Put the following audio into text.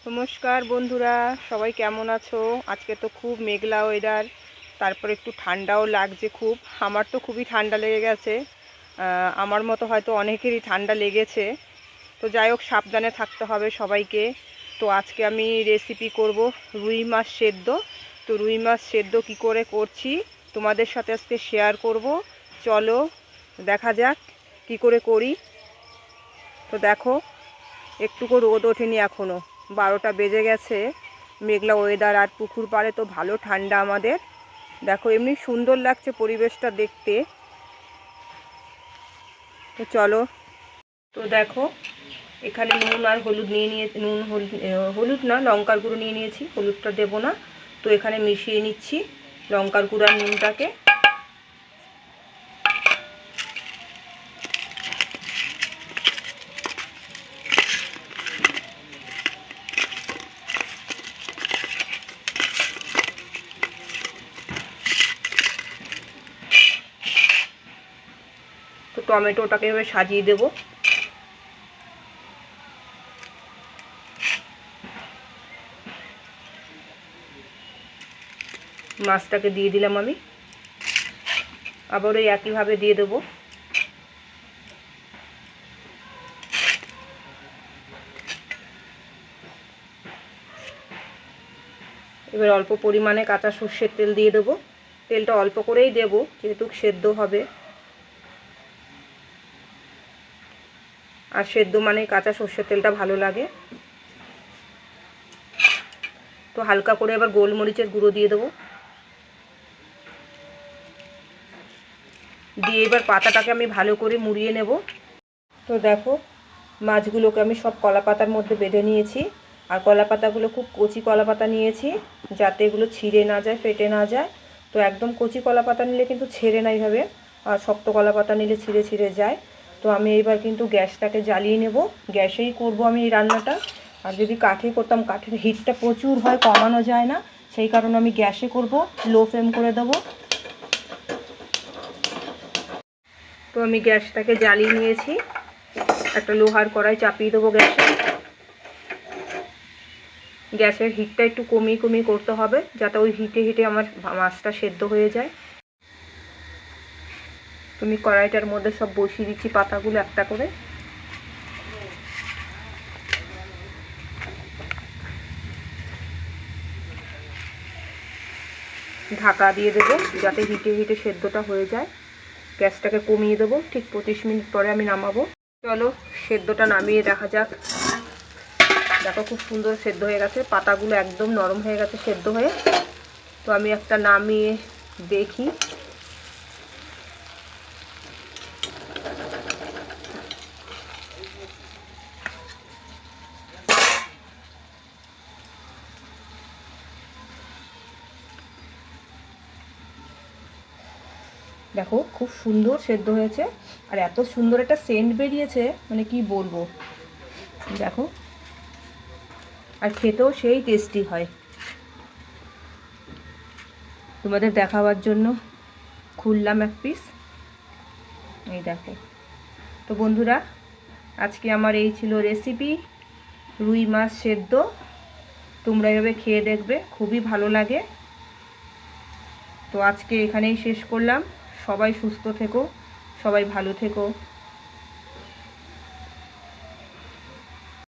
নমস্কার বন্ধুরা, সবাই কেমন আছো? আজকে তো খুব মেঘলা ওয়েদার, তারপর একটু ঠান্ডাও লাগছে খুব। আমার তো খুবই ঠান্ডা লেগে গেছে। আমার মতো হয়তো অনেকেরই ঠান্ডা লেগেছে। তো যাই হোক, সাবধানে থাকতে হবে সবাইকে। তো আজকে আমি রেসিপি করব রুই মাছ সেদ্ধ। তো রুই মাছ সেদ্ধ কি করে করছি তোমাদের সাথে আজকে শেয়ার করব। চলো দেখা যাক কি করে করি। তো দেখো, একটুকু রোদ ওঠেনি এখনও, 12টা বেজে গেছে। মেঘলা ওয়েদার, আর পুকুর পাড়ে তো ভালো ঠান্ডা আমাদের। দেখো এমনি সুন্দর লাগছে পরিবেশটা দেখতে। তো চলো। তো দেখো, এখানে নুন আর হলুদ হলুদ না, লঙ্কার গুঁড়ো নিয়ে নিয়েছি। হলুদটা দেবো না, তো এখানে মিশিয়ে নিচ্ছি লঙ্কার গুঁড়ো আর নুনটাকে। তো টমেটোটাকে এভাবে সাজিয়ে দেবো। মাছটাকে দিয়ে দিলাম আমি, আবার ওই একইভাবে দিয়ে দেবো। এবার অল্প পরিমাণে কাঁচা সর্ষের তেল দিয়ে দেবো। তেলটা অল্প করেই দেবো, যেহেতু সেদ্ধ হবে। আর সেদ্ধ মানে কাঁচা সর্ষের তেলটা ভালো লাগে। তো হালকা করে এবার গোলমরিচের গুঁড়ো দিয়ে দেবো। দিয়ে এবার পাতাটাকে আমি ভালো করে মুড়িয়ে নেব। তো দেখো, মাছগুলোকে আমি সব কলা পাতার মধ্যে বেঁধে নিয়েছি। আর কলা পাতাগুলো খুব কচি কলা পাতা নিয়েছি, যাতে এগুলো ছিঁড়ে না যায়, ফেটে না যায়। তো একদম কচি কলা পাতা নিলে কিন্তু ছেড়ে না এইভাবে, আর শক্ত কলা পাতা নিলে ছিঁড়ে ছিঁড়ে যায়। তো আমি এইবার কিন্তু গ্যাসটাকে জ্বালিয়ে নেব। গ্যাসেই করব আমি এই রান্নাটা। আর যদি কাঠে করতাম, কাঠের হিটটা প্রচুর হয়, কমানো যায় না। সেই কারণে আমি গ্যাসে করব, লো ফ্লেম করে দেবো। তো আমি গ্যাসটাকে জ্বালিয়ে নিয়েছি। একটা লোহার কড়াই চাপিয়ে দেবো গ্যাসে। গ্যাসের হিটটা একটু কমিয়ে কমিয়ে করতে হবে, যাতে ওই হিটে হিটে আমার মাছটা সেদ্ধ হয়ে যায়। তুমি কড়াইটার মধ্যে সব বসিয়ে দিচ্ছি পাতাগুলো একটা করে। ঢাকা দিয়ে দেবো, যাতে হিটে হিটে সেদ্ধটা হয়ে যায়। গ্যাসটাকে কমিয়ে দেবো, ঠিক 25 মিনিট পরে আমি নামাবো। চলো সেদ্ধটা নামিয়ে দেখা যাক। দেখো খুব সুন্দর সেদ্ধ হয়ে গেছে, পাতাগুলো একদম নরম হয়ে গেছে সেদ্ধ হয়ে। তো আমি একটা নামিয়ে দেখি। দেখো খুব সুন্দর সেদ্ধ হয়েছে, আর এত সুন্দর একটা সেন্ট বেরিয়েছে, মানে কি বলবো। দেখো, আর খেতেও সেই টেস্টি হয়। তোমাদের দেখাবার জন্য খুললাম এক পিস, এই দেখো। তো বন্ধুরা, আজকে আমার এই ছিল রেসিপি, রুই মাছ সেদ্ধ। তোমরা এভাবে খেয়ে দেখবে, খুবই ভালো লাগে। তো আজকে এখানেই শেষ করলাম। সবাই সুস্থ থেকো, সবাই ভালো থেকো।